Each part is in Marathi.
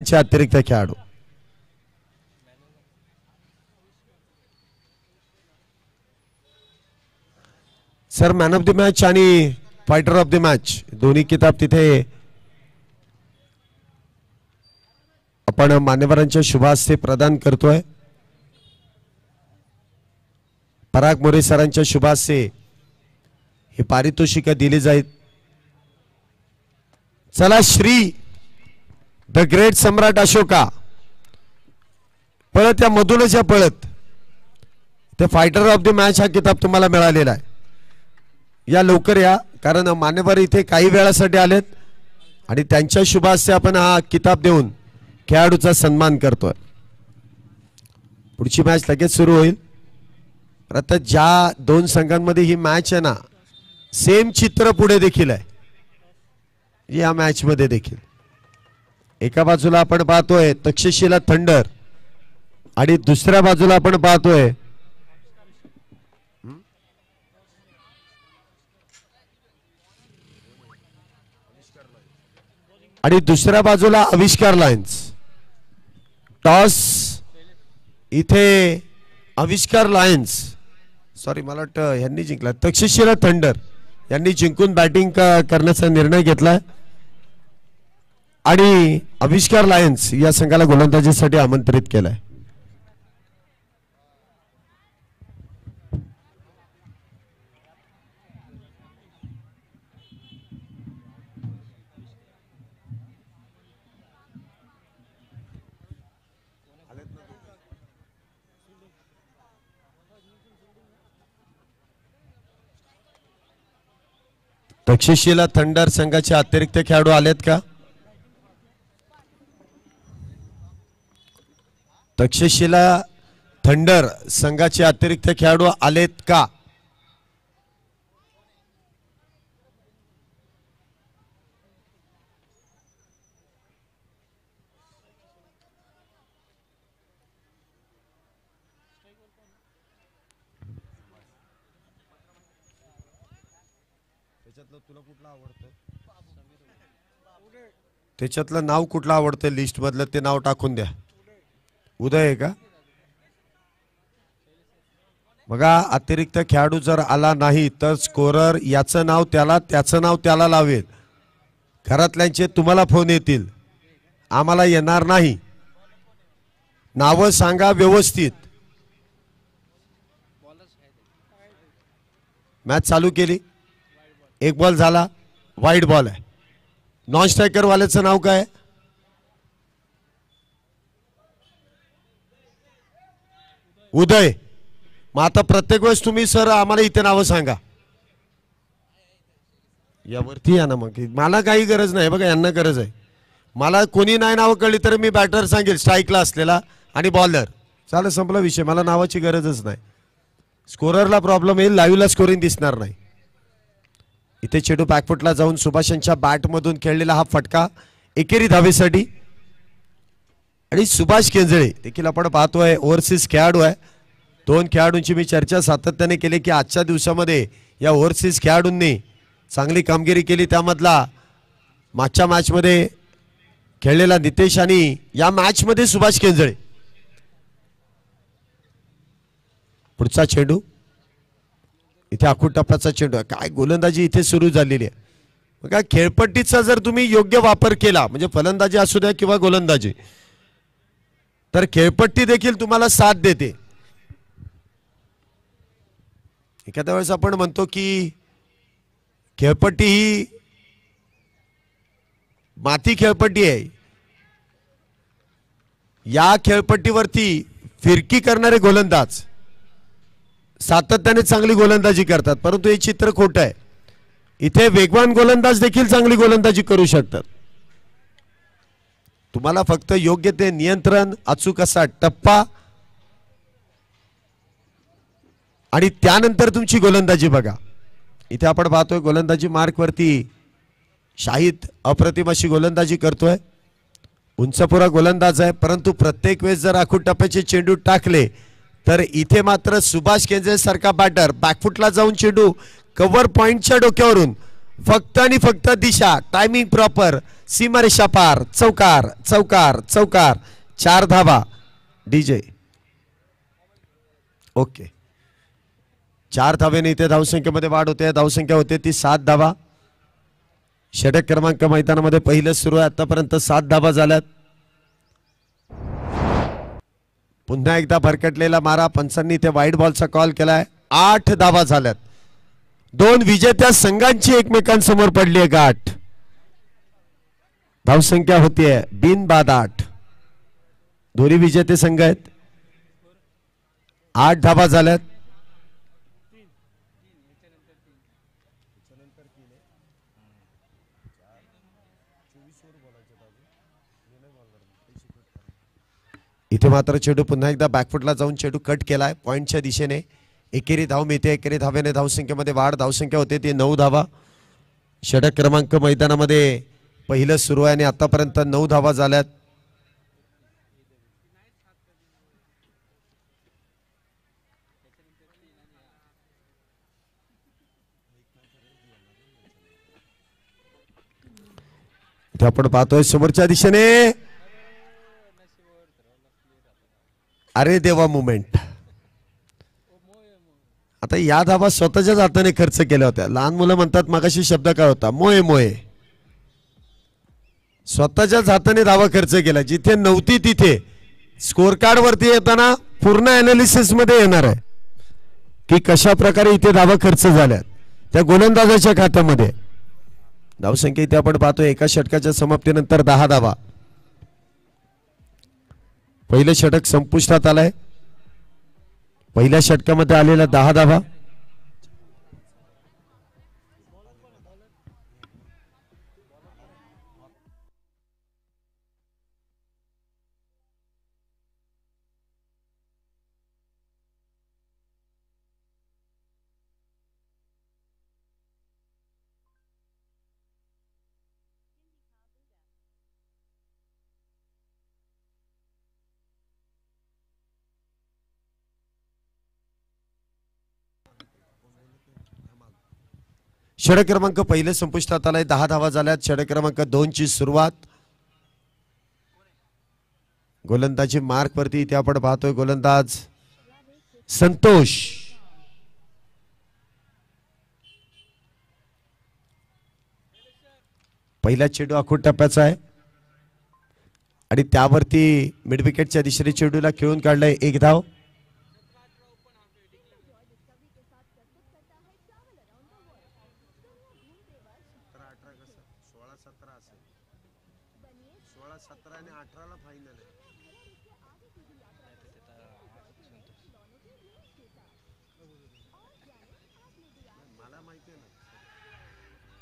अतिरिक्त खेळाडू sir man of the match आणि फायटर ऑफ द मॅच दोन्ही किताब तिथे आपण मान्यवरांच्या शुभ हस्ते प्रदान करतोय। पराग मोरे सरांच्या शुभ हस्ते हे पारितोषिक दिली जाईल। चला श्री द ग्रेट सम्राट अशोका पळत या मधूनच या पळत ते फायटर ऑफ द मॅच हा किताब तुम्हाला मिळालेला आहे। या लवकर या कारण मान्यवर इथे काही वेळासाठी आलेत आणि त्यांच्या शुभ हस्ते आपण हा किताब देऊन खेळाडूचा सन्मान करतोय। पुढची मॅच लगेच सुरू होईल। आता ज्या दोन संघांमध्ये ही मॅच आहे ना सेम चित्र पुढे देखील आहे। या मॅच मध्ये देखील एका बाजूला आपण पाहतोय तक्षशिला थंडर आणि दुसऱ्या बाजूला आपण पाहतोय आणि दुसऱ्या बाजूला आविष्कार लायन्स। टॉस इथे आविष्कार लायन्स सॉरी मला वाटतं यांनी जिंकला तक्षशिला थंडर यांनी जिंकून बॅटिंग करण्याचा निर्णय घेतलाय आणि आविष्कार लायन्स या संघाला गोलंदाजीसाठी आमंत्रित केलाय। तक्षशिला थंडर संघाचे अतिरिक्त खेळाडू आलेत का? तक्षशिला थंडर संघाचे अतिरिक्त खेळाडू आलेत का? त्याच्यातलं नाव कुठलं आवडतं लिस्ट मधलं ते नाव टाकून द्या। उदय आहे का? बघा अतिरिक्त खेळाडू जर आला नाही तर स्कोरर याचं नाव त्याला त्याचं नाव त्याला लावेल। घरातल्यांचे तुम्हाला फोन येतील आम्हाला येणार नाही। नाव सांगा व्यवस्थित। मॅच चालू केली एक बॉल झाला वाईड बॉल आहे। नॉन स्ट्रायकर वाल्याचं नाव काय? उदय। मग आता प्रत्येक वेळेस तुम्ही सर आम्हाला इथे नावं सांगा यावरती या ना मग मला काही गरज नाही। बघा यांना गरज आहे मला कोणी नाही नावं कळली तर मी बॅटर सांगेल स्ट्राईकला असलेला आणि बॉलर चालेल संपला विषय। मला नावाची गरजच नाही। स्कोररला प्रॉब्लेम येईल लाईव्हला स्कोरिंग दिसणार नाही। इथे चेंडू बॅकफुटला जाऊन सुभाषांच्या बॅटमधून खेळलेला हा फटका एकेरी धावेसाठी आणि सुभाष केंजळे देखील आपण पाहतोय ओव्हरसीज खेळाडू आहे। दोन खेळाडूंची मी चर्चा सातत्याने केली की आजच्या दिवसामध्ये या ओव्हरसीज खेळाडूंनी चांगली कामगिरी केली। त्यामधला मागच्या मॅचमध्ये खेळलेला नितेश आणि या मॅचमध्ये सुभाष केंजळे। पुढचा चेंडू इथे आखूड टप्प्याचा चेंडू आहे। काय गोलंदाजी इथे सुरू झालेली आहे। बघा खेळपट्टीचा जर तुम्ही योग्य वापर केला म्हणजे फलंदाजी असू द्या किंवा गोलंदाजी तर खेळपट्टी देखील तुम्हाला साथ देते। एखाद्या वेळेस आपण म्हणतो की खेळपट्टी ही माती खेळपट्टी आहे। या खेळपट्टीवरती फिरकी करणारे गोलंदाज सातत्याने चांगली गोलंदाजी करतात परंतु हे चित्र खोटं आहे। इथे वेगवान गोलंदाज देखील चांगली गोलंदाजी करू शकतात। तुम्हाला फक्त योग्य ते नियंत्रण अचूक असा टप्पा आणि त्यानंतर तुमची गोलंदाजी बघा। इथे आपण पाहतोय गोलंदाजी मार्क वरती शाहिद अप्रतिम अशी गोलंदाजी करतोय। उंचपुरा गोलंदाज आहे परंतु प्रत्येक वेळेस जर आखूड टप्प्याचे चेंडू टाकले तर इथे मात्र सुभाष केंजळे सारखा बॅटर बॅकफुटला जाऊन चेंडू कव्हर पॉइंटच्या डोक्यावरून फक्त आणि फक्त दिशा, टायमिंग प्रॉपर, सीमारेषा पार, चौकार चौकार चौकार, 4 धावा. DJ okay. 4 धावेने इथे धावसंख्येमध्ये वाढ होते. धावसंख्या होते ती 7 धावा. षटक क्रमांक मैदानामध्ये पहिलं सुरू आहे. आतापर्यंत 7 धावा झाल्यात. पुन्हा एकदा भरकटलेला मारा. पंचांनी इथे वाईट बॉलचा कॉल केलाय. 8 धावा झाल्यात. 2 विजेत्या संघांची एकमेकांसमोर पडली आहे गाठ. धावसंख्या होतीये बिनबाद 8. दोन्ही विजेते संघ आहेत. 8 धावा झाल्यात. इथे मात्र चेंडू पुन्हा एकदा बॅकफुटला जाऊन चेंडू कट केलाय पॉइंटच्या दिशेने. एकेरी धाव मिळते. एकेरी धावेने धावसंख्येमध्ये वाढ. धावसंख्या होते ती 9 धावा. षटक क्रमांक मैदानामध्ये पहिलं सुरू आहे आणि आतापर्यंत 9 धावा झाल्यात. इथे आपण पाहतोय समोरच्या दिशेने, अरे देवा मुमेंट. आता या धावा स्वतःच्याच हाताने खर्च केल्या होत्या. लहान मुलं म्हणतात मगाशी शब्द काय होता, मोये मोये. स्वतःच्याच हाताने धावा खर्च केला. जिथे नव्हती तिथे स्कोर कार्ड वरती येताना पूर्ण अनालिसिस मध्ये येणार आहे की कशा प्रकारे इथे धावा खर्च झाल्यात त्या गोलंदाजाच्या खात्यामध्ये. धावसंख्या इथे आपण पाहतोय एका षटकाच्या समाप्तीनंतर 10 धावा. पहिलं षटक संपुष्टात आलंय. पहिल्या षटकामध्ये आलेल्या 10 धावा. षटक क्रमांक पहिले संपुष्टात आलाय. 10 धावा झाल्यात. षटक क्रमांक 2 ची सुरुवात. गोलंदाजी मार्क वरती इथे आपण पाहतोय गोलंदाज संतोष. पहिला चेंडू आखूड टप्प्याचा आहे आणि त्यावरती मिड विकेटच्या दिशेने चेंडूला खेळून काढलाय. 1 धाव.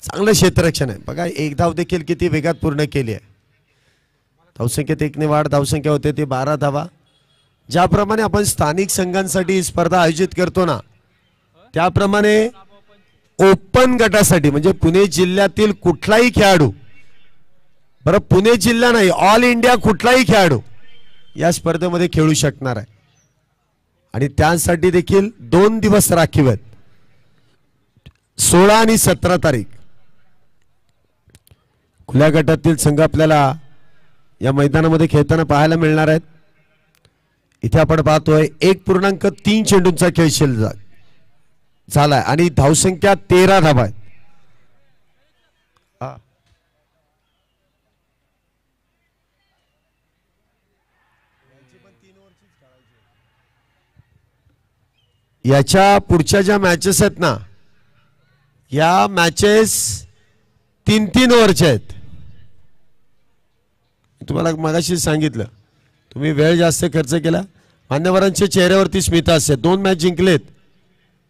चांगलं क्षेत्ररक्षण आहे बघा. 1 धाव देखील किती वेगात पूर्ण केली आहे. धावसंख्येत 1 ने वाढ. धावसंख्या होते ती 12 धावा. ज्याप्रमाणे आपण स्थानिक संघांसाठी ही स्पर्धा आयोजित करतो ना, त्याप्रमाणे ओपन गटासाठी म्हणजे पुणे जिल्ह्यातील कुठलाही खेळाडू, बरं पुणे जिल्हा नाही ऑल इंडिया कुठलाही खेळाडू या स्पर्धेमध्ये खेळू शकणार आहे. आणि त्यासाठी देखील 2 दिवस राखीव आहेत, 16 आणि 17 तारीख. खुल्या गटातील संघ आपल्याला या मैदानामध्ये खेळताना पाहायला मिळणार आहेत. इथे आपण पाहतोय 1.3 चेंडूंचा खेळ शिल्लक झालाय आणि धावसंख्या 13 धावा आहेत. याच्या पुढच्या ज्या मॅचेस आहेत ना, या मॅचेस 3-3 ओव्हरच्या आहेत. तुम्हाला मगाशी सांगितलं, तुम्ही वेळ जास्त खर्च केला. मान्यवरांच्या चेहऱ्यावरती स्मिता असते. 2 मॅच जिंकलेत.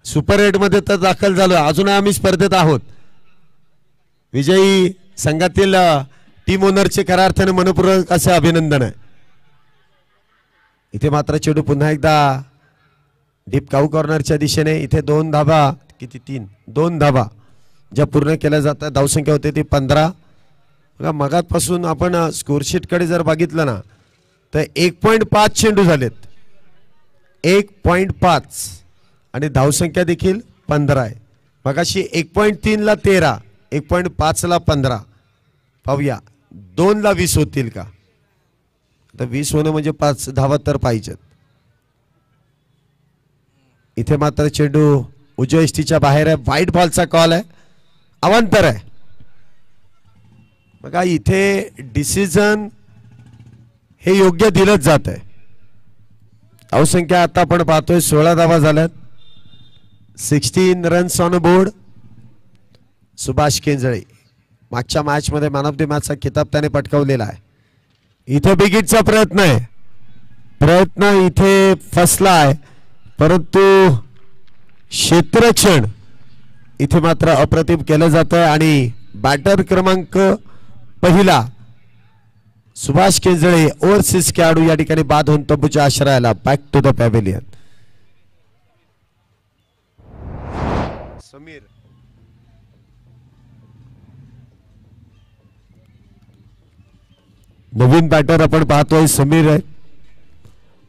सुपर 8 मध्ये तर दाखल झालो. अजूनही आम्ही स्पर्धेत आहोत. विजयी संघातील टीम ओनरचे खऱ्या अर्थाने मनपूर्वक असे अभिनंदन आहे. इथे मात्र चेंडू पुन्हा एकदा डीप काऊ कॉर्नरच्या दिशेने. इथे 2 धावा, किती 2 धावा ज्या पूर्ण केल्या जातात. धावसंख्या होते ती 15. बघा मगातपासून आपण स्कोरशीट कडे जर बघितलं ना तर 1.5 चेंडू झालेत. 1.5 आणि धावसंख्या देखील 15 आहे. मगाशी 1.3 ला 13 1.5ला 15 पाहूया 2ला 20 होतील का. तर 20 होणं म्हणजे 5 धावा तर पाहिजेत. इथे मात्र चेंडू उजव्या यष्टीच्या बाहेर आहे. वाईट बॉलचा कॉल आहे. अवांतर आहे. बघा इथे डिसिजन हे योग्य दिलंच जात आहे. धावसंख्या आता आपण पाहतोय 16 धावा झाल्यात. 16 runs on board. Subhash Kenjale मागच्या मॅच मध्ये मॅन ऑफ द मॅचचा किताब त्याने पटकावलेला आहे. इथे बिगिटचा प्रयत्न इथे फसला आहे. परंतु क्षेत्ररक्षण इथे मात्र अप्रतिम केलं जात आहे आणि बॅटर क्रमांक पहिला सुभाष केंजळे ओव्हरसीज खेळाडू या ठिकाणी बाद होऊन तंबूच्या आश्रयाला back to the pavilion. Sameer नवीन बॅटर आपण पाहतोय समीर आहे.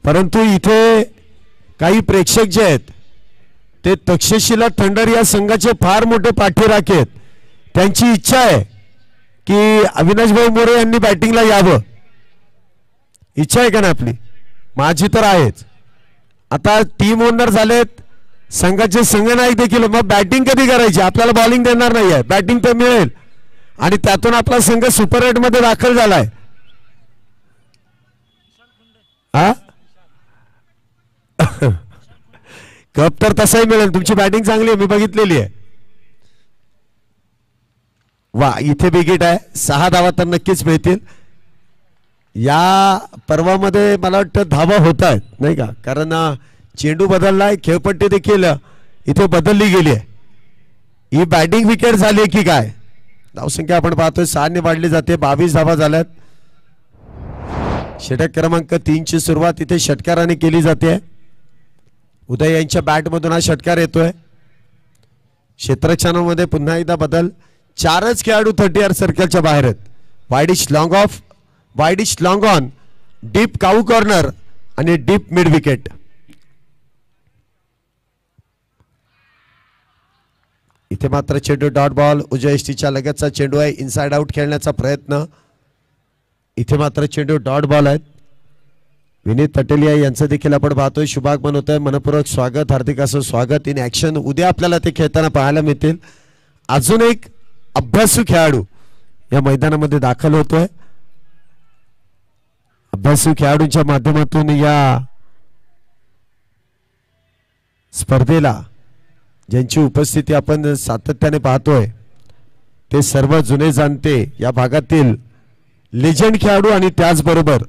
परंतु इथे काही प्रेक्षक जे आहेत ते तक्षशिला थंडर या संघाचे फार मोठे पाठीराखे आहेत. त्यांची इच्छा आहे की अविनाशभाऊ मोरे यांनी बॅटिंगला यावं. इच्छा आहे का ना आपली. माझी तर आहेच. आता टीम ओनर झालेत संघाचे संघनायक देखील. मग बॅटिंग कधी करायची. आपल्याला बॉलिंग देणार नाही आहे. बॅटिंग तर मिळेल आणि त्यातून आपला संघ सुपर 8 मध्ये दाखल झालाय. हा कप तर तसाही मिळेल. तुमची बॅटिंग चांगली आहे मी बघितलेली आहे. वा इथे बिगिट आहे. 6 धावा तर नक्कीच मिळतील. या पर्वामध्ये मला वाटतं धावा होत आहेत नाही का. कारण चेंडू बदललाय. खेळपट्टी देखील इथे बदलली गेली आहे. ही बॅटिंग विकेट झाली की काय. धावसंख्या आपण पाहतोय 6 ने वाढली जाते. 22 धावा झाल्यात. षटक क्रमांक 3 ची सुरुवात इथे षटकाराने केली जाते. उदय यांच्या बॅटमधून हा षटकार येतोय. क्षेत्ररक्षणामध्ये पुन्हा एकदा बदल. 4च खेळाडू 30 सर्कलच्या बाहेर आहेत. Widish long of, widish long on, deep cow corner आणि डीप मिड विकेट. इथे मात्र चेंडू डॉट बॉल. उजव्या यष्टीच्या लगतचा चेंडू आहे. इनसाइड आउट खेळण्याचा प्रयत्न. इथे मात्र चेंडू डॉट बॉल आहेत. विनीत पटेलिया यांचं देखील आपण पाहतोय शुभागमन होत आहे. मनपूर्वक स्वागत. हार्दिक असं स्वागत इन ऍक्शन. उद्या आपल्याला ते खेळताना पाहायला मिळतील. अजून एक अभ्यासू खेळाडू या मैदानामध्ये दाखल होतोय. अभ्यासू खेळाडूंच्या माध्यमातून या स्पर्धेला ज्यांची उपस्थिती आपण सातत्याने पाहतोय ते सर्व जुने जाणते या भागातील लेजंड खेळाडू आणि त्याचबरोबर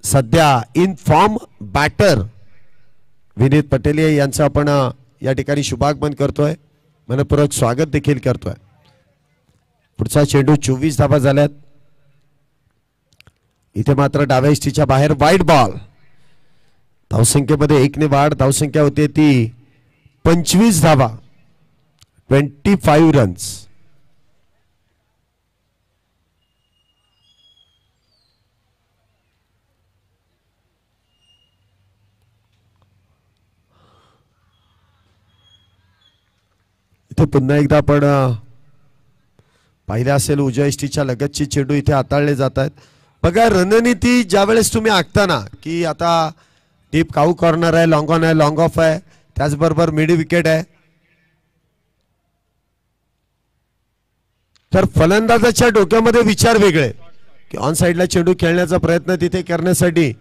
सध्या in form batter Vineet Pateliya यांचं आपण या ठिकाणी शुभागमन करतोय. मनपूर्वक स्वागत देखील करतोय. पुढचा चेंडू 24 धावा झाल्यात. इथे मात्र डाव्या यष्टीच्या बाहेर वाईड बॉल. धावसंख्येमध्ये 1 ने वाढ. धावसंख्या होते ती 25 धावा. 25 रन्स. इथे पुन्हा एकदा आपण पाहिले असेल उजव्या यष्टीच्या लगतची चेंडू इथे हाताळले जात आहेत. बघा रणनीती ज्यावेळेस तुम्ही आखता की आता डीप काऊ कॉर्नर आहे, लॉंग ऑन आहे, लॉंग ऑफ आहे, त्याचबरोबर मिड विकेट आहे, तर फलंदाजाच्या डोक्यामध्ये विचार वेगळे की ऑन साइडला चेंडू खेळण्याचा प्रयत्न तिथे करण्यासाठी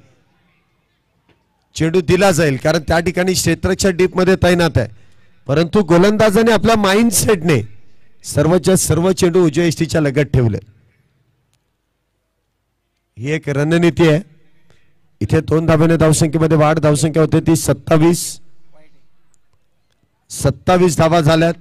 चेंडू दिला जाईल कारण त्या ठिकाणी क्षेत्ररक्षक डीप मध्ये तैनात आहे. परंतु गोलंदाजाने आपल्या माइंडसेटने सर्वच्या सर्व चेंडू उजव्या यष्टीच्या लगत ठेवले. ही एक रणनीती आहे. इथे 2 धाब्याने धावसंख्येमध्ये वाढ. धावसंख्या होते ती 27 धावा झाल्यात.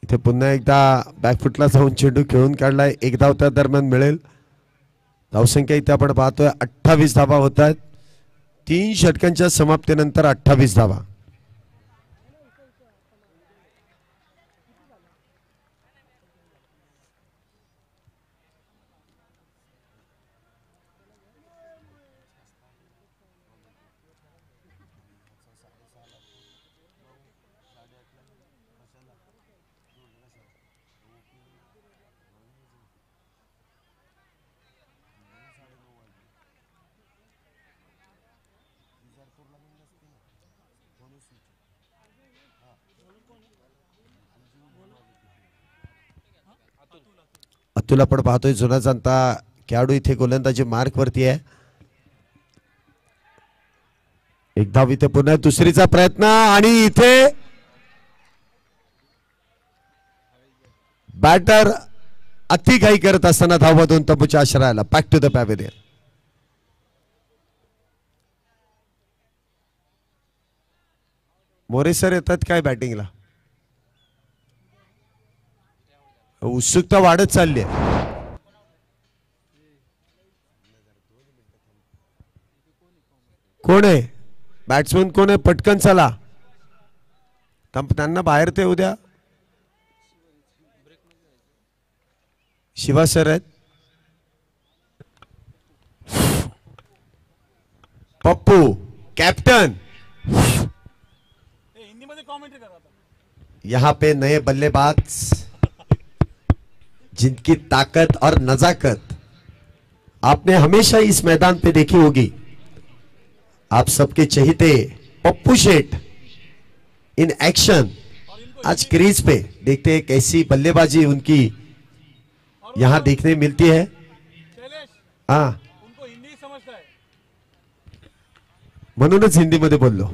इथे पुन्हा एकदा बॅकफुटला जाऊन चेंडू खेळून काढलाय. 1 धाव त्या दरम्यान मिळेल. धावसंख्या इथे आपण पाहतोय 28 धावा होत आहेत. 3 षटकांच्या समाप्तीनंतर 28 धावा. अतुल आपण पाहतोय जुना जाणता खेळाडू इथे गोलंदाजी मार्क वरती आहे. एक धाव इथे पुन्हा दुसरीचा प्रयत्न आणि इथे बॅटर अति घाई करत असताना धावा दोन तंबूच्या आश्रयाला. Back to the pavilion. More sir येतात काय बॅटिंगला? उत्सुकता वाढत चालली आहे. कोण आहे बॅट्समन? कोण आहे? पटकन चला. त्यांना बाहेर ते उद्या शिवा सर आहेत. पप्पू कैप्टन. यहाँ पे नए बल्लेबाज जिनकी ताकत और नजाकत आपने हमेशा इस मैदान पे देखी होगी. आप सबके चहेते पप्पू शेठ इन एक्शन आज क्रीज पे देखते हैं कैसी बल्लेबाजी उनकी यहां देखने मिलती है. हाँ उनको हिंदी समझता है म्हणूनच हिंदी मध्ये बोललो.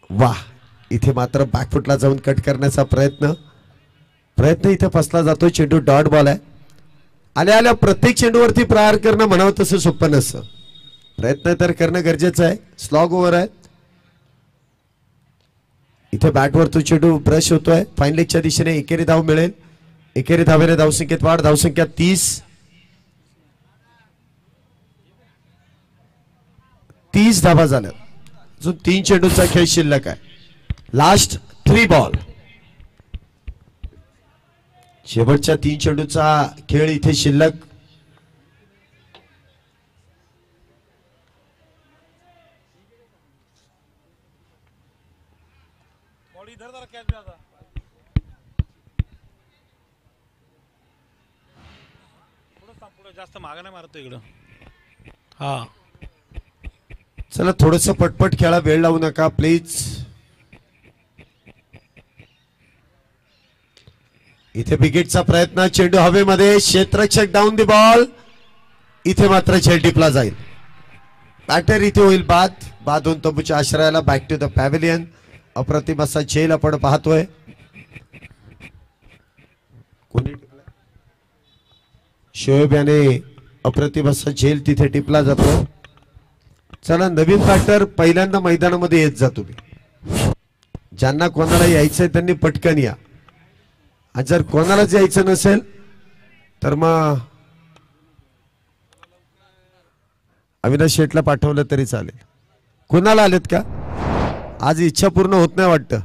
वाह इथे मात्र बॅकफुटला जाऊन कट करण्याचा प्रयत्न इथे फसला जातो. चेंडू डॉट बॉल आहे. आल्या आल्या प्रत्येक चेंडूवरती प्रहार करणं म्हणावं तसं सोपं नसतं. प्रयत्न तर करणं गरजेचं आहे. स्लॉग ओव्हर आहे. इथे बॅटवर तो चेंडू ब्रश होतोय. फाईन लेगच्या दिशेने एकेरी धाव मिळेल. एकेरी धावेने धावसंख्येत वाढ. धावसंख्या 30 धावा झाल्या. अजून 3 चेंडूचा खेळ शिल्लक आहे. Last 3 ball. शेवटच्या 3 चेंडूचा खेळ इथे शिल्लक. बॉडी इधर जरा कैच में आता पुढे जास्त मागे नाही मारतो इकडं. हा चला थोडस पटपट खेळा. वेळ लावू नका प्लीज. इथे विकेटचा प्रयत्न. चेंडू हवेमध्ये. क्षेत्ररक्षक डाऊन दी बॉल. इथे मात्र झेल टिपला जाईल. बॅटर इथे होईल बाद दोन तंबूच्या आश्रयाला. Back to the pavilion. अप्रतिम असा झेल आपण पाहतोय. कोणी शोएब याने अप्रतिम असा झेल तिथे टिपला जातो. चला नवीन बॅटर पहिल्यांदा मैदानामध्ये येत जा तुम्ही. ज्यांना कोणाला यायचंय त्यांनी पटकन या. आणि जर कोणालाच यायचं नसेल तर मग अविनाश शेटला पाठवलं तरी चालेल. कोणाला आलेत का? आज इच्छा पूर्ण होत नाही वाटतं.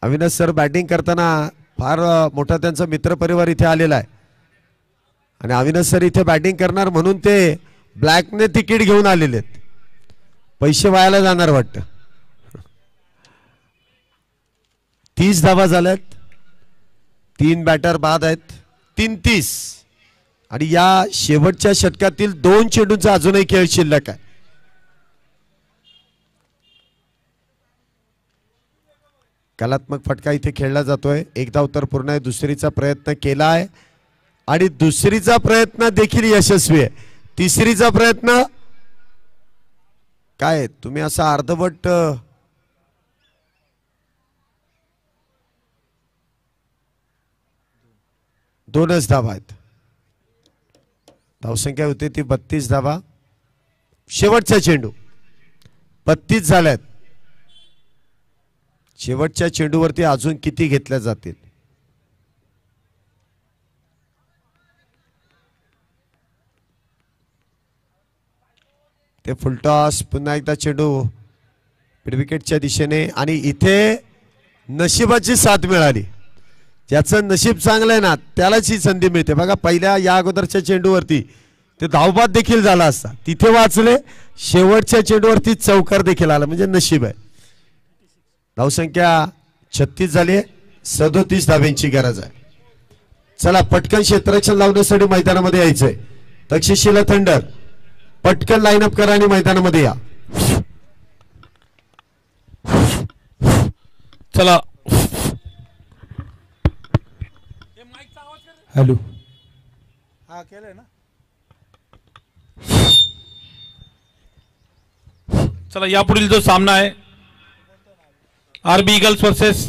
अविनाश सर बॅटिंग करताना फार मोठा त्यांचा मित्रपरिवार इथे आलेला आहे. आणि अविनाश सर इथे बॅटिंग करणार म्हणून ते ब्लॅकने तिकीट घेऊन आलेले आहेत. पैसे वायाला जाणार वाटतं. 30 धावा झाल्यात. 3 बॅटर बाद आहेत. 33. आणि या शेवटच्या षटकातील 2 चेंडूंचा अजूनही खेळ शिल्लक आहे. कलात्मक फटका इथे खेळला जातोय. एक धाव तर पूर्ण आहे. दुसरीचा प्रयत्न केला आहे आणि दुसरीचा प्रयत्न देखील यशस्वी आहे. तिसरीचा प्रयत्न काय तुम्ही असा अर्धवट दोनच धावा आहेत. धावसंख्या होती ती 32 धावा. शेवटचा चेंडू 32 झाल्यात. शेवटच्या चेंडूवरती अजून किती घेतल्या जातील? ते फुलटॉस. पुन्हा एकदा चेंडू विकेटच्या दिशेने. आणि इथे नशिबाची साथ मिळाली. ज्याचं नशीब चांगलं आहे ना त्यालाच ही संधी मिळते. बघा पहिल्या या अगोदरच्या चेंडूवरती ते धावबाद देखील झाला असता. तिथे वाचले. शेवटच्या चेंडूवरती चौकार देखील आला. म्हणजे नशीब आहे. धावसंख्या 36 झाली. 37 धाब्यांची गरज आहे. चला पटकन क्षेत्ररक्षण लावण्यासाठी मैदानामध्ये यायचंय. तक्षशिला थंडर पटकन लाईनअप करा आणि मैदानामध्ये या. चला हॅलो. हा केलंय ना. चला यापुढील जो सामना आहे आरबी ईगल्स वर्सेस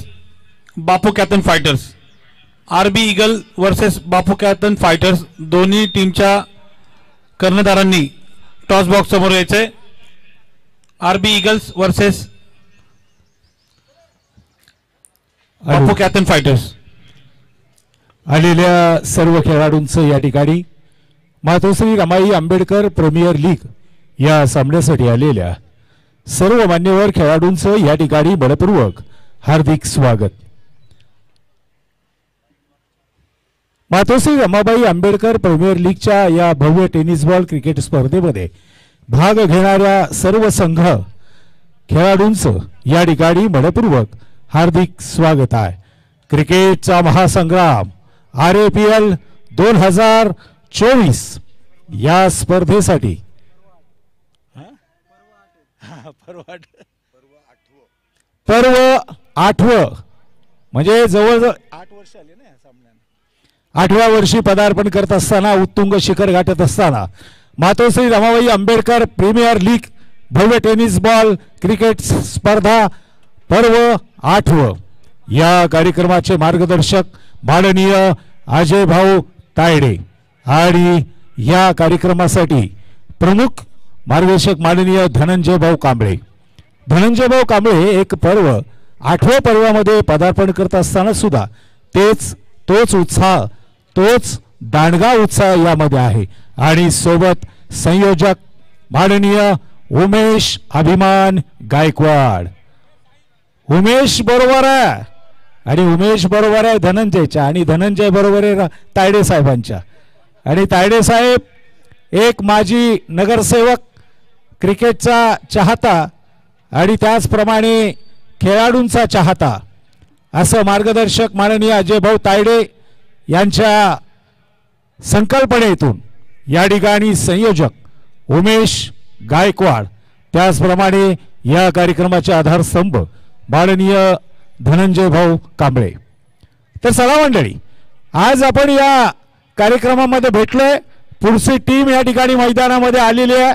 बापू कॅथन फायटर्स. आरबी ईगल वर्सेस बापू कॅथन फायटर्स दोन्ही टीमच्या कर्णधारांनी टॉस बॉक्स समोर यायचंय. आरबी ईगल्स वर्सेस बापू कॅथन फायटर्स. आलेल्या सर्व खेळाडूंचं या ठिकाणी मातोश्री रमाई आंबेडकर प्रीमियर लीग या सामन्यासाठी आलेल्या सर्व मान्यवर खेळाडूंचं या ठिकाणी मनपूर्वक हार्दिक स्वागत. मातोश्री रमाबाई आंबेडकर प्रीमियर लीगच्या या भव्य टेनिस बॉल क्रिकेट स्पर्धेमध्ये भाग घेणाऱ्या सर्व संघ खेळाडूंचं या ठिकाणी मनपूर्वक हार्दिक स्वागत आहे. क्रिकेटचा महासंग्राम RAPL 2024 या स्पर्धेसाठी पर्व 8व म्हणजे जवळजवळ 8 वर्ष आले ना या सामन्याला. 8व्या वर्षी पदार्पण करत असताना उत्तुंग शिखर गाठत असताना मातोश्री रमाबाई आंबेडकर प्रीमियर लीग भव्य टेनिस बॉल क्रिकेट स्पर्धा पर्व 8व या कार्यक्रमाचे मार्गदर्शक माननीय अजय भाऊ तायडे आणि या कार्यक्रमासाठी प्रमुख मार्गदर्शक माननीय धनंजय भाऊ कांबळे. धनंजय भाऊ कांबळे एक पर्व 8व्या पर्वामध्ये पदार्पण करत असताना सुद्धा तोच उत्साह तोच दांडगा उत्साह यामध्ये आहे. आणि सोबत संयोजक माननीय उमेश अभिमान गायकवाड. उमेश बरोबर आहे आणि उमेश बरोबर आहे धनंजयच्या आणि धनंजय बरोबर आहे तायडे साहेबांच्या. आणि तायडे साहेब एक माजी नगरसेवक क्रिकेटचा चाहता आणि त्याचप्रमाणे खेळाडूंचा चाहता असं मार्गदर्शक माननीय अजय भाऊ तायडे यांच्या संकल्पनेतून या ठिकाणी संयोजक उमेश गायकवाड त्याचप्रमाणे या कार्यक्रमाचे आधारस्तंभ माननीय धनंजय भाऊ कांबळे. तर चला मंडळी आज आपण या कार्यक्रमामध्ये भेटलोय. पुढची टीम या ठिकाणी मैदानामध्ये आलेली आहे.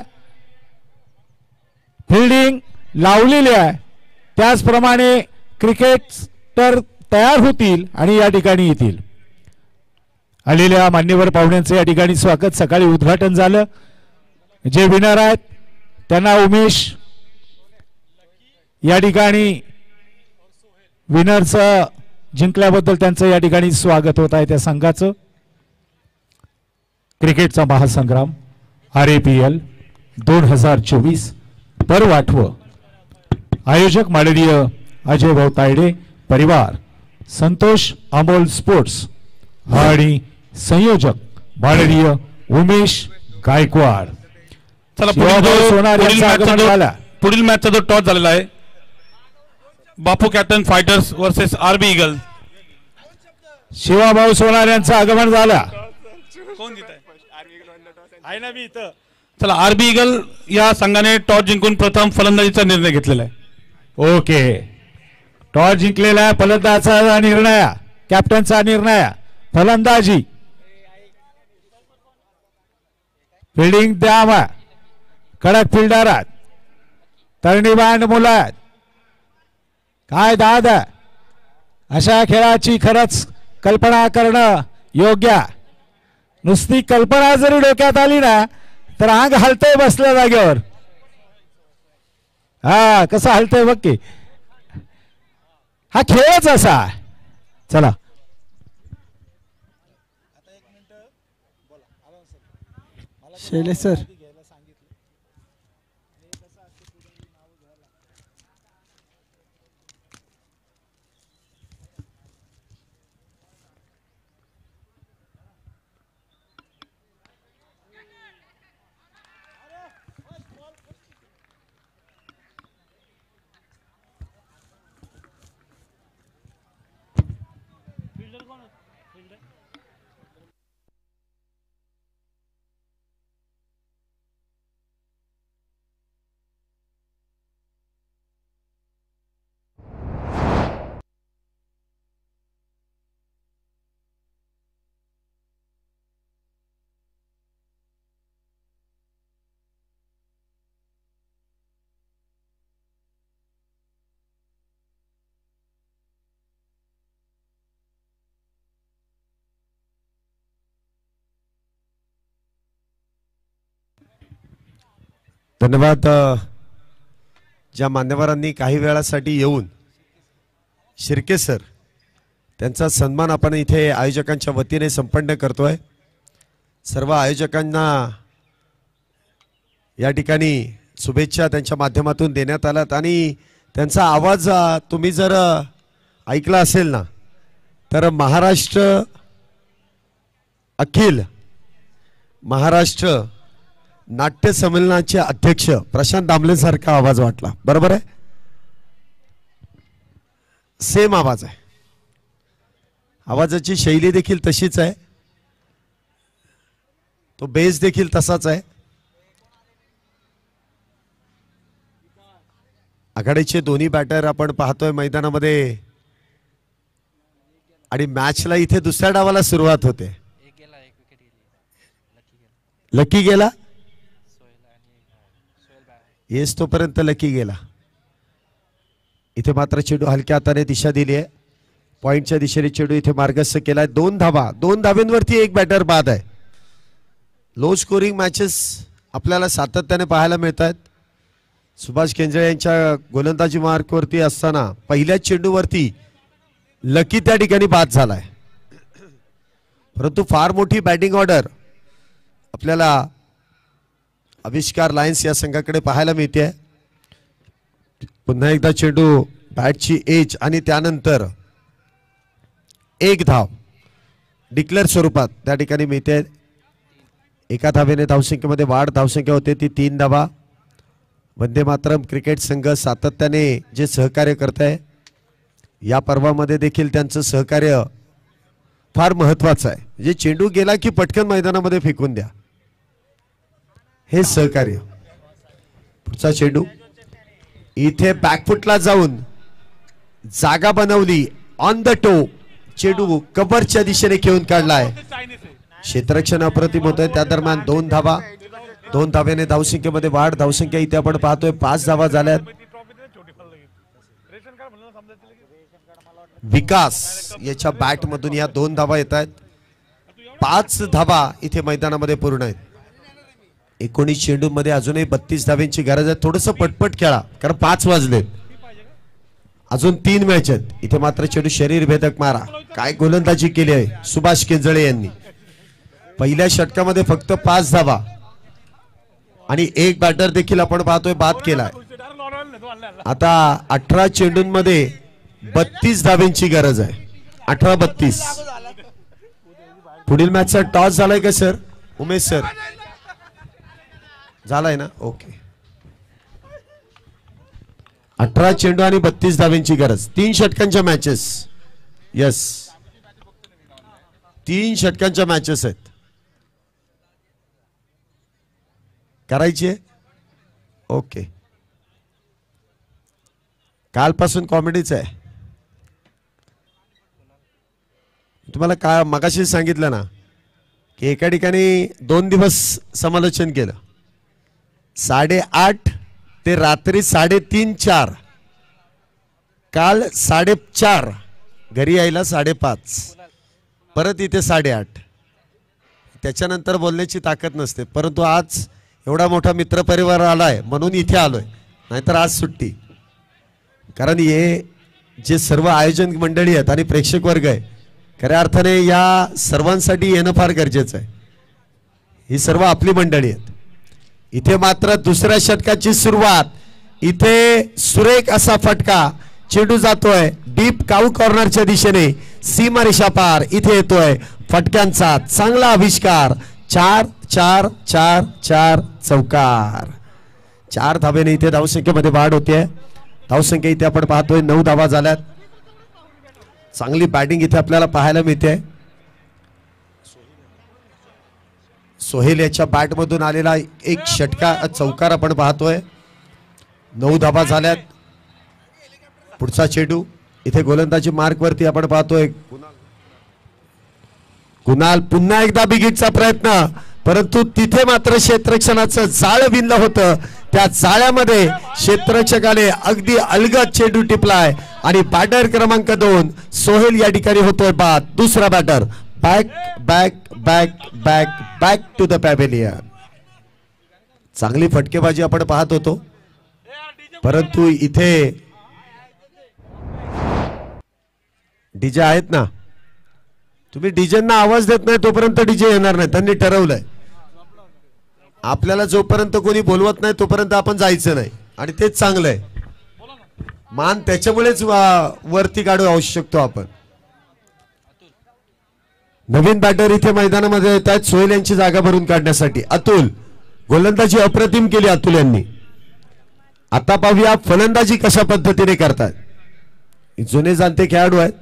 फिल्डिंग लावलेली आहे. त्याचप्रमाणे क्रिकेटर तयार होतील आणि या ठिकाणी येतील. आलेल्या मान्यवर पाहुण्यांचे या ठिकाणी स्वागत. सकाळी उद्घाटन झालं. जे विनर आहेत त्यांना उमेश या ठिकाणी विनरचं जिंकल्याबद्दल त्यांचं या ठिकाणी स्वागत होत आहे त्या संघाचं. क्रिकेटचा महासंग्राम RAPL 2024 पर्व 8व. आयोजक माननीय अजय भाऊ तायडे परिवार संतोष अमोल स्पोर्ट्स आणि संयोजक माननीय उमेश गायकवाड. चला पुढील मॅचचा जो टॉस झालेला आहे Bapu captain fighters versus RB eagle. Shivabhau Sonar यांचं आगमन झालं. कोण आहे ना मी इथं. चला आरबी ईगल या संघाने टॉस जिंकून प्रथम फलंदाजीचा निर्णय घेतलेला आहे. ओके टॉस जिंकलेला आहे. फलंदाजाचा निर्णय कॅप्टनचा निर्णय फलंदाजी. फिल्डिंग द्या कडक फिल्डर आहेत. तरणीबांड मुलं आहेत. काय दादा अशा खेळाची खरंच कल्पना करणं योग्य. नुसती कल्पना जरी डोक्यात आली ना तर अंग हलतंय बसल्या जागेवर. हा कसं हलतंय बघ की. हा खेळच असा. चला शैलेश सर धन्यवाद. ज्या मान्यवरांनी काही वेळासाठी येऊन शिर्के सर त्यांचा सन्मान आपण इथे आयोजकांच्या वतीने संपन्न करतोय. सर्व आयोजकांना या ठिकाणी शुभेच्छा त्यांच्या माध्यमातून देण्यात आल्यात आणि त्यांचा आवाज तुम्ही जर ऐकला असेल ना तर अखिल महाराष्ट्र नाट्य संमेलनाचे अध्यक्ष प्रशांत दामले सारखा आवाज वाटला. बरोबर आहे, सेम आवाज आहे, आवाजाची शैली देखील तशीच आहे, तो बेस देखील तसाच आहे. आघाडीचे दोन्ही बॅटर आपण पाहतोय मैदानामध्ये आणि मॅचला इथे दुसऱ्या डावाला सुरुवात होते. लकी गेला, येस तोपर्यंत लकी गेला. इथे मात्र चेंडू हलक्या हाताने दिशा दिली आहे. पॉइंटच्या दिशेने चेंडू इथे मार्गस्थ केलाय. 2 धावा, 2 धाव्यांवरती एक बॅटर बाद आहे. लो स्कोरिंग मॅचेस आपल्याला सातत्याने पाहायला मिळत आहेत. सुभाष केंजळे यांच्या गोलंदाजी मार्कवरती असताना पहिल्या चेंडूवरती लकी त्या ठिकाणी बाद झालाय. परंतु फार मोठी बॅटिंग ऑर्डर आपल्याला आविष्कार लायन्स या संघाकडे पाहायला मिळते. पुन्हा एकदा चेंडू बॅटची एज आणि त्यानंतर एक धाव डिक्लेअर स्वरूपात त्या ठिकाणी मिळते. एका धावेने धावसंख्येमध्ये वाढ, धावसंख्या होते ती 3 धावा. वंदे मातरम क्रिकेट संघ सातत्याने जे सहकार्य करत आहे या पर्वामध्ये देखील त्यांचं सहकार्य फार महत्वाचं आहे. जे चेंडू गेला की पटकन मैदानामध्ये फेकून द्या, हे सहकार्य. पुढचा चेंडू इथे बॅकफुटला जाऊन जागा बनवली, ऑन द टो चेंडू कव्हरच्या दिशेने खेळून काढलाय. क्षेत्ररक्षण अप्रतिम होत आहे. त्या दरम्यान 2 धावा, 2 धाव्याने धावसंख्येमध्ये वाढ. धावसंख्या इथे आपण पाहतोय 5 धावा झाल्यात. विकास याच्या बॅट मधून या 2 धावा येत आहेत. 5 धावा इथे मैदानामध्ये पूर्ण आहेत. 19 चेंडूमध्ये अजूनही 32 धाव्यांची गरज आहे. थोडंसं पटपट खेळा कारण 5 वाजलेत, अजून 3 मॅच आहेत. इथे मात्र चेंडू शरीर भेदक मारा. काय गोलंदाजी केली आहे सुभाष केंजळे यांनी. पहिल्या षटकामध्ये फक्त 5 धावा आणि एक बॅटर देखील आपण पाहतोय बाद केलाय. आता 18 चेंडूंमध्ये 32 धाव्यांची गरज आहे. 18-32. पुढील मॅचचा टॉस झालाय का सर? उमेश सर झालाय ना? ओके. 18 चेंडू आणि 32 धाव्यांची गरज. 3 षटकांच्या मॅचेस. यस, 3 षटकांच्या मॅचेस आहेत. करायची? ओके. कालपासून कॉमेडीच आहे. तुम्हाला काय मगाशी सांगितलं ना की एका ठिकाणी 2 दिवस समालोचन केलं. 8:30 ते रात्री 3:30-4. काल 4:30, घरी यायला 5:30, परत इथे 8:30. त्याच्यानंतर बोलण्याची ताकद नसते. परंतु आज एवढा मोठा मित्रपरिवार आलाय म्हणून इथे आलोय, नाहीतर आज सुट्टी. कारण हे जे सर्व आयोजन मंडळी आहेत आणि प्रेक्षक वर्ग आहे, खऱ्या अर्थाने या सर्वांसाठी येणं फार गरजेचं आहे. ही सर्व आपली मंडळी आहेत. इथे मात्र दुसऱ्या षटकाची सुरुवात. इथे सुरेख असा फटका, चेंडू जातोय डीप काऊ कॉर्नरच्या दिशेने, सीमारेषा पार. इथे येतोय फटक्यांचा चांगला आविष्कार. 4-4-4-4 चौकार. 4 धावेने इथे धावसंख्येमध्ये वाढ होते. धावसंख्या इथे आपण पाहतोय 9 धावा झाल्यात. चांगली बॅटिंग इथे आपल्याला पाहायला मिळते. सोहेल याच्या बॅट मधून आलेला एक चौकार आपण पाहतोय. 9 धावा झाल्यात. पुढचा चेंडू इथे गोलंदाजी मार्क वरती आपण पाहतोय. कुणाल पुन्हा एकदा बिगिटचा प्रयत्न, परंतु तिथे मात्र क्षेत्ररक्षणाचं जाळ विणलं होतं. त्या जाळ्यामध्ये क्षेत्ररक्षकाने अगदी अलगद चेंडू टिपलाय आणि बॅटर क्रमांक 2 सोहेल या ठिकाणी होतोय बाद. दुसरा batter back back back back back to the pavilion. चांगली फटकेबाजी आपण पाहत होतो, परंतु इथे डीजे आहेत ना, तुम्ही डीजेंना आवाज देत नाही तोपर्यंत डीजे येणार नाही. त्यांनी ठरवलंय आपल्याला जोपर्यंत कोणी बोलवत नाही तोपर्यंत आपण जायचं नाही, आणि तेच चांगलं आहे. मान त्याच्यामुळेच वरती काढू शकतो आपण. नवीन बॅटर इथे मैदानामध्ये येत आहेत सोहेल यांची जागा भरून काढण्यासाठी. अतुल गोलंदाजी अप्रतिम केली अतुल यांनी. आता पाहूया फलंदाजी कशा पद्धतीने करतात. जुने जाणते खेळाडू आहेत.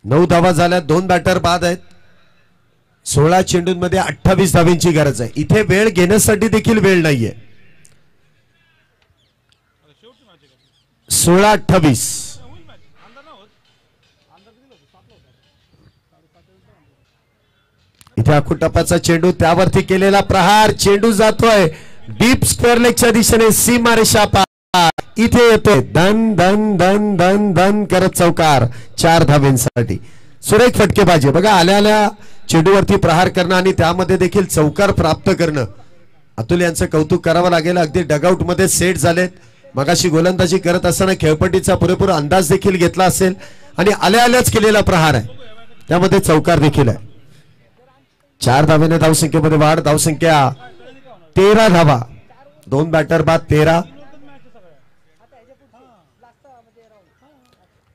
9 धावा झाल्या, 2 बॅटर बाद आहेत. 16 चेंडूंमध्ये 28 धावांची गरज आहे. इथे वेळ घेण्यासाठी देखील वेळ नाहीये. 16-28. इथे अकुटप्पाचा चेंडू, त्यावरती केलेला प्रहार, चेंडू जातोय डीप स्क्वेअर लेगच्या दिशेने, सीमारेषा पार. इथे येतोय धन धन धन धन धन करत चौकार 4 धावांसाठी. सुरेख फटकेबाजी बघा, आल्या आल्या चेंडूवरती प्रहार करणं आणि त्यामध्ये देखील चौकार प्राप्त करणं. अतुल यांचं कौतुक करावं लागेल. अगदी डगआउट मध्ये सेट झालेत. मगाशी गोलंदाजी करत असताना खेळपट्टीचा पुरेपूर अंदाज देखील घेतला असेल आणि आल्या आल्याच केलेला प्रहार आहे, त्यामध्ये चौकार देखील आहे. 4 धावेने धावसंख्येमध्ये वाढ. धावसंख्या 13 धावा, 2 बॅटर बाद 13.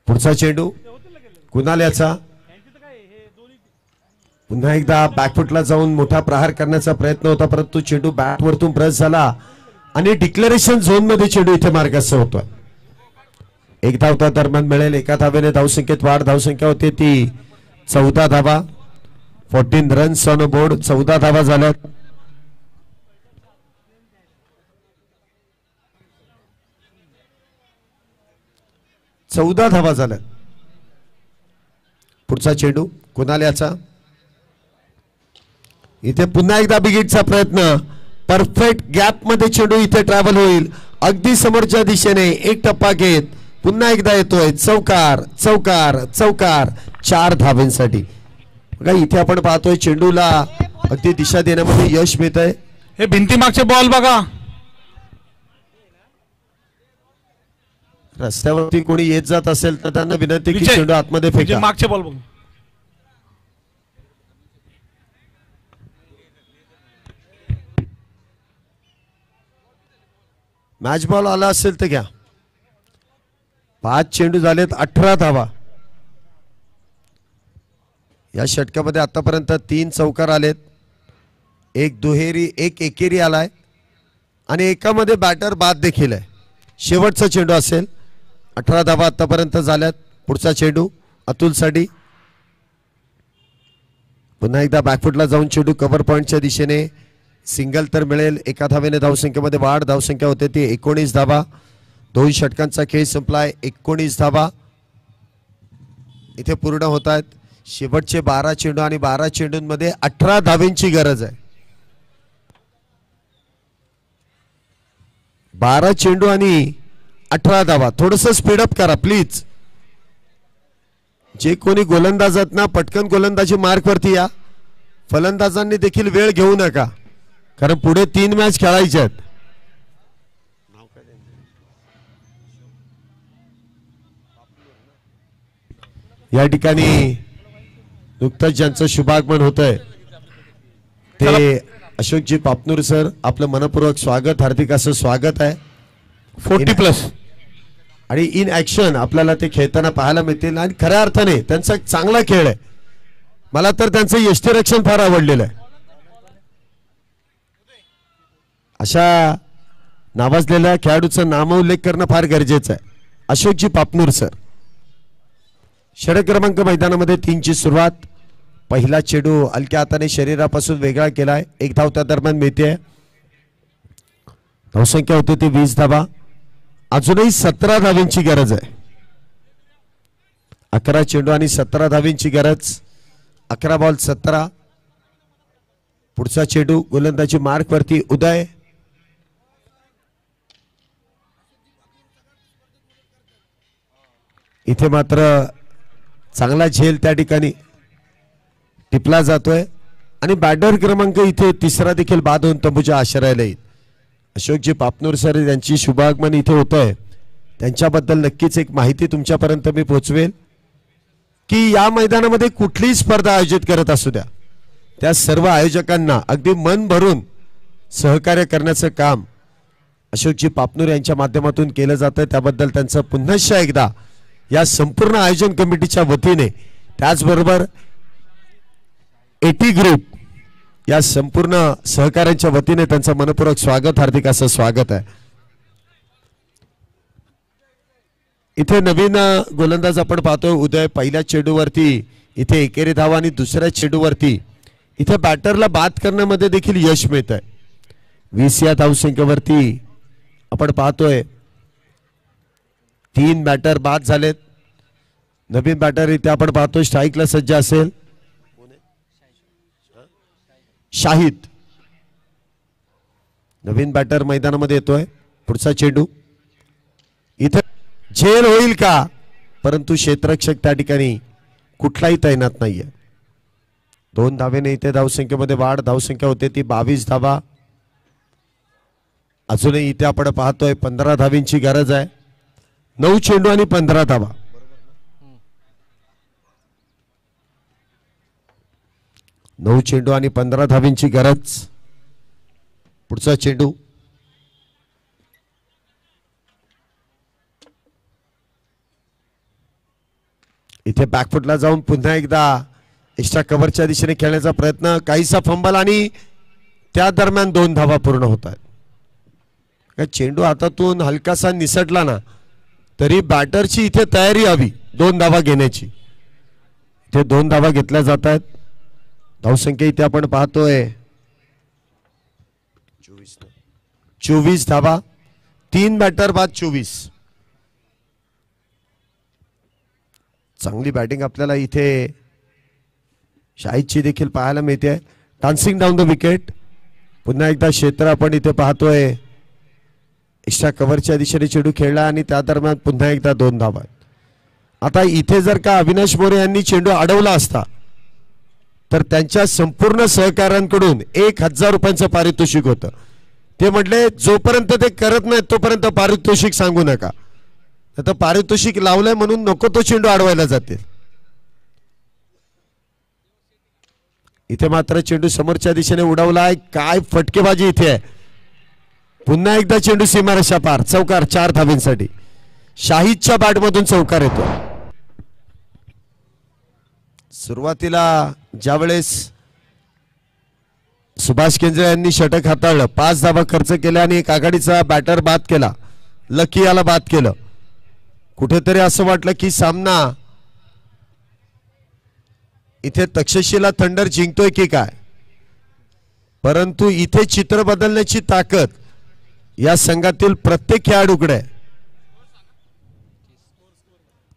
पुढचा चेंडू कुणाल याचा, पुन्हा एकदा बॅकफुटला जाऊन मोठा प्रहार करण्याचा प्रयत्न होता, परंतु चेंडू बॅटवरतून ब्रश झाला आणि डिक्लेरेशन झोन मध्ये चेंडू इथे मार्गस्थ होतोय. 1 धावता दरम्यान मिळेल. 1 धावेने धावसंख्येत वाढ. धावसंख्या होती ती 14 धावा, 14 रन्स ऑन बोर्ड. 14 धावा झाल्यात. पुढचा चेंडू कुणाल याचा. इथे पुन्हा एकदा बिगिटचा प्रयत्न. परफेक्ट गॅप मध्ये चेंडू इथे ट्रॅव्हल होईल अगदी समोरच्या दिशेने. 1 टप्पा घेत पुन्हा एकदा येतोय चौकार चौकार चौकार 4 धावांसाठी. बघा इथे आपण पाहतोय चेंडूला अगदी दिशा देण्यामध्ये यश मिळत आहे. हे भिंतीमागचे बॉल बघा, रस्त्यावरती कोणी येत जात असेल तर त्यांना विनंती की चेंडू आतमध्ये फेका. मागचे बॉल बघा. मॅच बॉल आला असेल तर घ्या. 5 चेंडू झालेत, 18 धावा. या षटकामध्ये आतापर्यंत 3 चौकार आलेत, 1 दुहेरी, 1 एकेरी आलाय आणि एकामध्ये बॅटर बाद देखील आहे. शेवटचा चेंडू असेल. 18 धावा आतापर्यंत झाल्यात. पुढचा चेंडू अतुलसाठी. पुन्हा एकदा बॅकफुटला जाऊन चेंडू कव्हर पॉइंटच्या दिशेने. सिंगल तर मिळेल. 1 धावेने धावसंख्येमध्ये वाढ. धावसंख्या होते ती 19 धावा. 2 षटकांचा खेळ संपलाय. 19 धावा इथे पूर्ण होत आहेत. शेवटचे 12 चेंडू आणि 12 चेंडूंमध्ये 18 धावेंची गरज आहे. 12 चेंडू आणि 18 धावा. थोडस स्पीडअप करा प्लीज. जे कोणी गोलंदाज आहेत ना, पटकन गोलंदाजी मार्क वरती या. फलंदाजांनी देखील वेळ घेऊ नका, कारण पुढे 3 मॅच खेळायचे आहेत. या ठिकाणी नुकतंच ज्यांचं शुभागमन होत आहे ते अशोकजी पापनूर सर, आपलं मनपूर्वक स्वागत, हार्दिक असं स्वागत आहे. 40+ आणि इन ऍक्शन आपल्याला ते खेळताना पाहायला मिळतील आणि खऱ्या अर्थाने त्यांचा चांगला खेळ आहे. मला तर त्यांचं यष्टीरक्षण फार आवडलेलं आहे. अशा नावाजलेल्या खेळाडूचं नामोल्लेख करणं फार गरजेचं आहे. अशोकजी पापनूर सर. षटक क्रमांक मैदानामध्ये 3 ची सुरुवात. पहिला चेंडू हलक्या हाताने शरीरापासून वेगळा केलाय. 1 धाव त्या दरम्यान मिळते. धावसंख्या होती ती 20 धावा. अजूनही 17 धावांची गरज आहे. 11 चेंडू आणि 17 धावांची गरज. 11 बॉल 17. पुढचा चेंडू गोलंदाजी मार्क वरती उदय. इथे मात्र चांगला झेल त्या ठिकाणी टिपला जातोय आणि बॅटर क्रमांक इथे तिसरा देखील बाद होऊन तंबूच्या आश्रयाला येईल. अशोकजी पापनूर सर यांची शुभागमन इथे होत आहे, त्यांच्याबद्दल नक्कीच एक माहिती तुमच्यापर्यंत मी पोहोचवेल की या मैदानामध्ये कुठलीही स्पर्धा आयोजित करत असू द्या, त्या सर्व आयोजकांना अगदी मन भरून सहकार्य करण्याचं काम अशोकजी पापनूर यांच्या माध्यमातून केलं जातं. त्याबद्दल त्यांचं पुन्हा एकदा या संपूर्ण आयोजन कमिटीच्या वतीने, त्याचबरोबर एटी ग्रुप या संपूर्ण सहकार्यांच्या वतीने त्यांचं मनपूर्वक स्वागत, हार्दिक असं स्वागत आहे. इथे नवीन गोलंदाज आपण पाहतोय उदय. पहिल्या चेंडूवरती इथे एकेरी धावा आणि दुसऱ्या चेंडूवरती इथे बॅटरला बाद करण्यामध्ये देखील यश मिळत आहे. 20 या धावसंख्येवरती आपण पाहतोय 3 बॅटर बाद झालेत. नवीन बॅटर इथे आपण पाहतोय स्ट्राईकला सज्ज असेल शाहिद. नवीन बॅटर मैदानामध्ये येतोय. पुढचा चेंडू इथे झेल होईल का, परंतु क्षेत्ररक्षक त्या ठिकाणी कुठलाही तैनात नाहीये. 2 धावेने इथे धावसंख्येमध्ये वाढ. धावसंख्या होते ती 22 धावा. अजूनही इथे आपण पाहतोय 15 धावींची गरज आहे. 9 चेंडू आणि 15 धावा. नऊ चेंडू आणि 15 धावींची गरज. पुढचा चेंडू इथे बॅकफुटला जाऊन पुन्हा एकदा एक्स्ट्रा कव्हरच्या दिशेने खेळण्याचा प्रयत्न, काहीसा फंबल आणि त्या दरम्यान 2 धावा पूर्ण होत आहेत. चेंडू हातातून हलकासा निसटला ना तरी बॅटरची इथे तयारी हवी 2 धावा घेण्याची. इथे 2 धावा घेतल्या जात आहेत. धावसंख्या इथे आपण पाहतोय 24 धावा. 3 बॅटर बाद 24. चांगली बॅटिंग आपल्याला इथे शाहिदची देखील पाहायला मिळते. Dancing down the wicket. पुन्हा एकदा क्षेत्र आपण इथे पाहतोय. एक्स्ट्रा कव्हरच्या दिशेने चेंडू खेळला आणि त्या दरम्यान पुन्हा एकदा 2 धावा. आता इथे जर का अविनाश मोरे यांनी चेंडू अडवला असता तर त्यांच्या संपूर्ण सहकाऱ्यांकडून 1000 रुपयांचं पारितोषिक होतं. ते म्हटले जोपर्यंत ते करत नाहीत तोपर्यंत पारितोषिक सांगू नका. आता पारितोषिक लावलंय म्हणून नको तो चेंडू अडवायला जाते. इथे मात्र चेंडू समोरच्या दिशेने उडवलाय. काय फटकेबाजी इथे आहे. पुन्हा एकदा चेंडू सीमारेषा पार. चौकार 4 धावींसाठी. शाहिदच्या बॅटमधून चौकार येतो. सुरुवातीला ज्यावेळेस सुभाष केंद्रे यांनी षटक हाताळलं, 5 धावा खर्च केल्या आणि एक आघाडीचा बॅटर बाद केला, लकी याला बाद केलं. कुठेतरी असं वाटलं की सामना इथे तक्षशिला थंडर जिंकतोय की काय, परंतु इथे चित्र बदलण्याची ताकद या संघातील प्रत्येक खेळाडूकडे.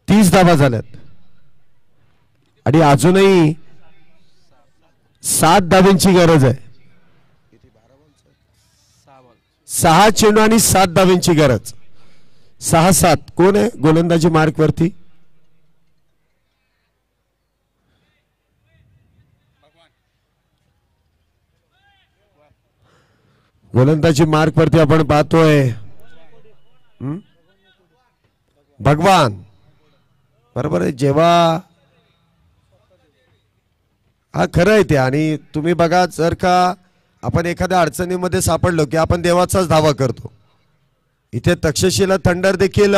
30 धावा झाल्यात आणि अजूनही 7 धावांची गरज आहे. 6 चेंडू आणि 7 धावांची गरज. 6-7 कोण आहे गोलंदाजी मार्क वरती. गोलंदाजी मार्क वरती आपण पाहतोय भगवान. बरोबर आहे. जेव्हा हा खरं आहे ते. आणि तुम्ही बघा जर का आपण एखाद्या अडचणीमध्ये सापडलो की आपण देवाचाच धावा करतो. इथे तक्षशिला थंडर देखील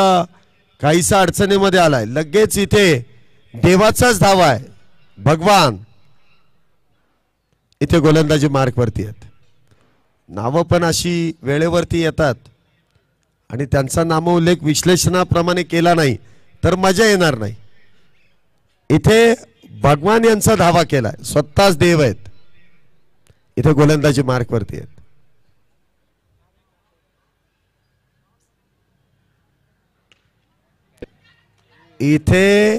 काहीसा अडचणीमध्ये आलाय, लगेच इथे देवाचाच धावा आहे. भगवान इथे गोलंदाजी मार्क वरती आहेत. नावं पण अशी वेळेवरती येतात आणि त्यांचा नामोल्लेख विश्लेषणाप्रमाणे केला नाही तर मजा येणार नाही. इथे भगवान यांचा धावा केलाय, स्वतःच देव आहेत. इथे गोलंदाजी मार्क वरती आहेत. इथे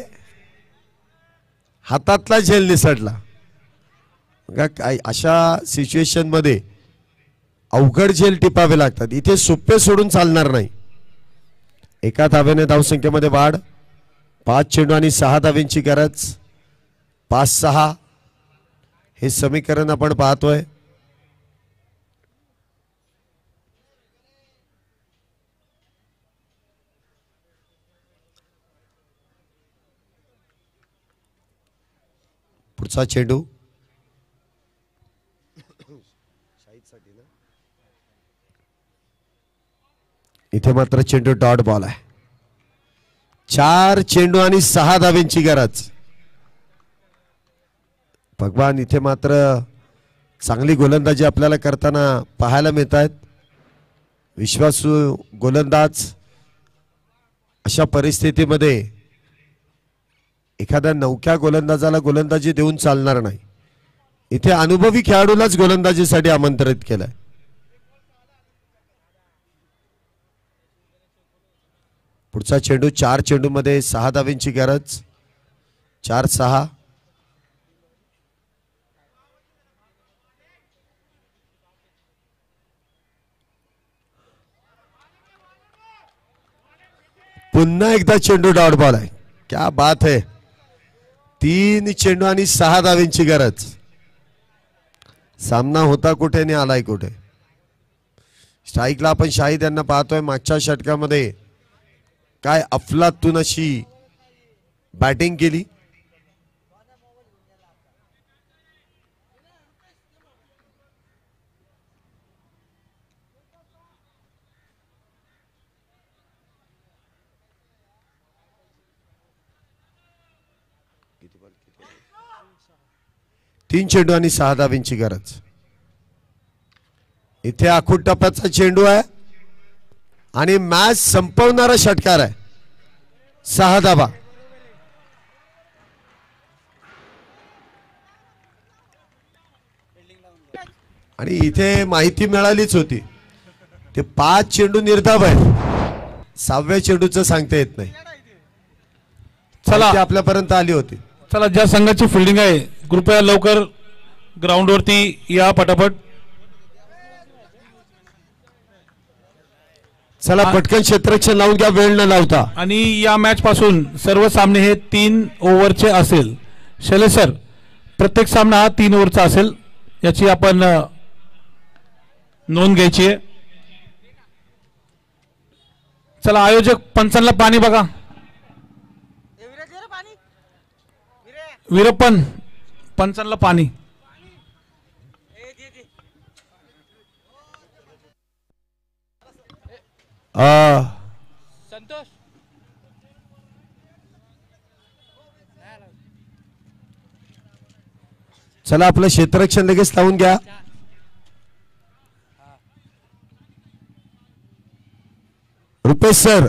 हातातला झेल निसटला. काय अशा सिच्युएशन मध्ये अवघड झेल टिपावे लागतात. इथे सोपे सोडून चालणार नाही. एका धावेने धावसंख्येमध्ये वाढ. 5 चेंडू आणि 6 धावेंची गरज. 5-6 हे समीकरण आपण पाहतोय. पुढचा चेंडू इथे मात्र चेंडू डॉट बॉल आहे. 4 चेंडू आणि 6 धाब्यांची गरज. भगवान इथे मात्र चांगली गोलंदाजी आपल्याला करताना पाहायला मिळत आहेत. विश्वासू गोलंदाज अशा परिस्थितीमध्ये एखाद्या नवख्या गोलंदाजाला गोलंदाजी देऊन चालणार नाही. इथे अनुभवी खेळाडूलाच गोलंदाजीसाठी आमंत्रित केलंय. पुढचा चेंडू 4 चेंडू मध्ये 6 धाब्यांची गरज. 4-6. पुन्हा एकदा चेंडू डॉट बॉल आहे. क्या बात है. 3 चेंडू आणि 6 धाब्यांची गरज. सामना होता कुठे आणि आलाय कुठे. स्ट्राईकला आपण शाहिद यांना पाहतोय. मागच्या षटकामध्ये काय अफलातून अशी बॅटिंग केली. तीन चेंडू आणि 6 धाब्यांची गरज. इथे आखूड टप्प्याचा चेंडू आहे आणि मॅच संपवणारा षटकार आहे. 6 धाबा. आणि इथे माहिती मिळालीच होती ते 5 चेंडू निर्धाव आहे. 6व्या चेंडूचं सांगता येत नाही. चला ती आपल्यापर्यंत आली होती. चला ज्या संघाची फिल्डिंग आहे कृपया लवकर ग्राउंडवरती या पटापट. चला पटकन क्षेत्ररक्षण लावून घ्या वेळ न लावता. आणि या मॅच पासून सर्व सामने हे 3 ओव्हरचे असेल. शैलेश सर प्रत्येक सामना हा 3 ओव्हरचा असेल याची आपण नोंद घ्यायची आहे. चला आयोजक पंचांना पाणी बघा. वीरप्पन पंचांना पाणी. संतोष चला आपलं क्षेत्ररक्षण लगेच लावून घ्या. रुपेश सर